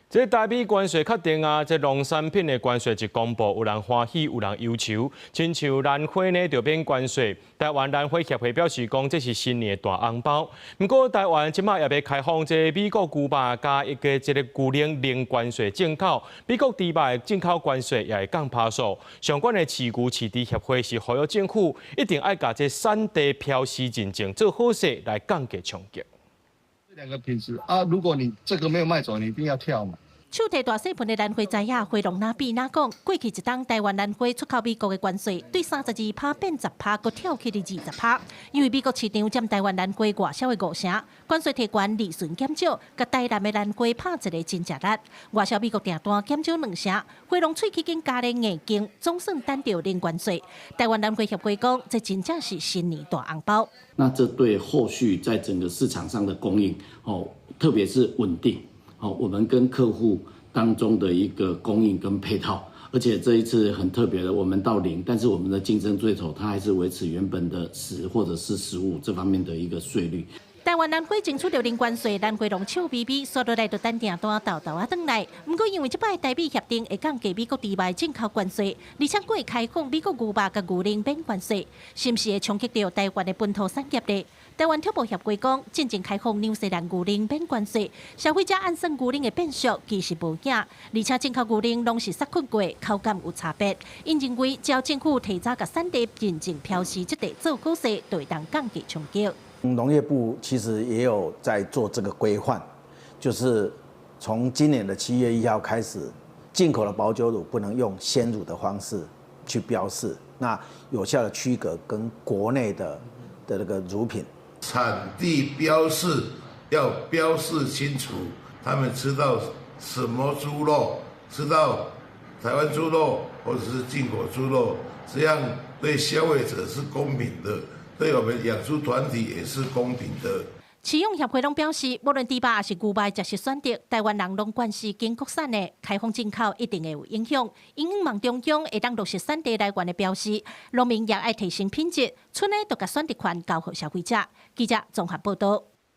这台美关税确定啊，这农产品的关税一公布，有人欢喜，有人忧愁。亲像兰花呢，就免关税。台湾兰花协会表示讲，这是新年的大红包。不过，台湾即马也要开放这美国牛肉加一个牛奶零关税进口。美国猪肉的进口关税也会降趴数。相关的饲牛饲猪协会是呼吁政府一定要把这产地标示认证做好势，来降低冲击。 两个品质啊，如果你这个没有卖走，你一定要跳嘛。手提大细盆的兰花摘下，花农哪比哪讲，过去一档台湾兰花出口美国的关税，对32%变10%，搁跳起的20%。因为美国市场占台湾兰花外销的5成，关税提悬利润减少，甲台南的兰花拍一个真正力。外销美国订单减少2成，花农喙齿间加的硬劲，总算单着零关税。台湾兰花协会讲，这真正是新年大红包。那这对后续在整个市场上的供应，特别是稳定。 我们跟客户当中的一个供应跟配套，而且这一次很特别的，我们到0，但是我们的竞争对手它还是维持原本的10或者是15这方面的一个税率。 台湾兰花争取到零关税，兰花农笑眯眯，所落来就单订单豆豆啊转来。不过因为这摆台美协定会降低美国猪肉进口关税，而且会开放美国牛肉甲牛奶免关税，是不是会冲击到台湾的本土产业呢？台湾畜牧协会讲，真正开放纽西兰牛奶免关税，消费者按算牛奶的变数其实无影，而且进口牛奶拢是杀菌过，口感有差别。因认为，只要政府提早甲产地认证标示这个做好势，就会当降低冲击。 农业部其实也有在做这个规范，就是从今年的7月1号开始，进口的保酒乳不能用鲜乳的方式去标示，那有效的区隔跟国内的那个乳品。产地标示要标示清楚，他们知道什么猪肉，知道台湾猪肉或者是进口猪肉，这样对消费者是公平的。 对我们养猪团体也是公平的。饲养协会拢表示，无论猪肉还是牛肉，食食选择，台湾人拢惯是经国产的，开放进口一定会有影响。因望中央会当落实产地来源的标示，农民也爱提升品质，剩的就甲选择权交予消费者。记者综合报道。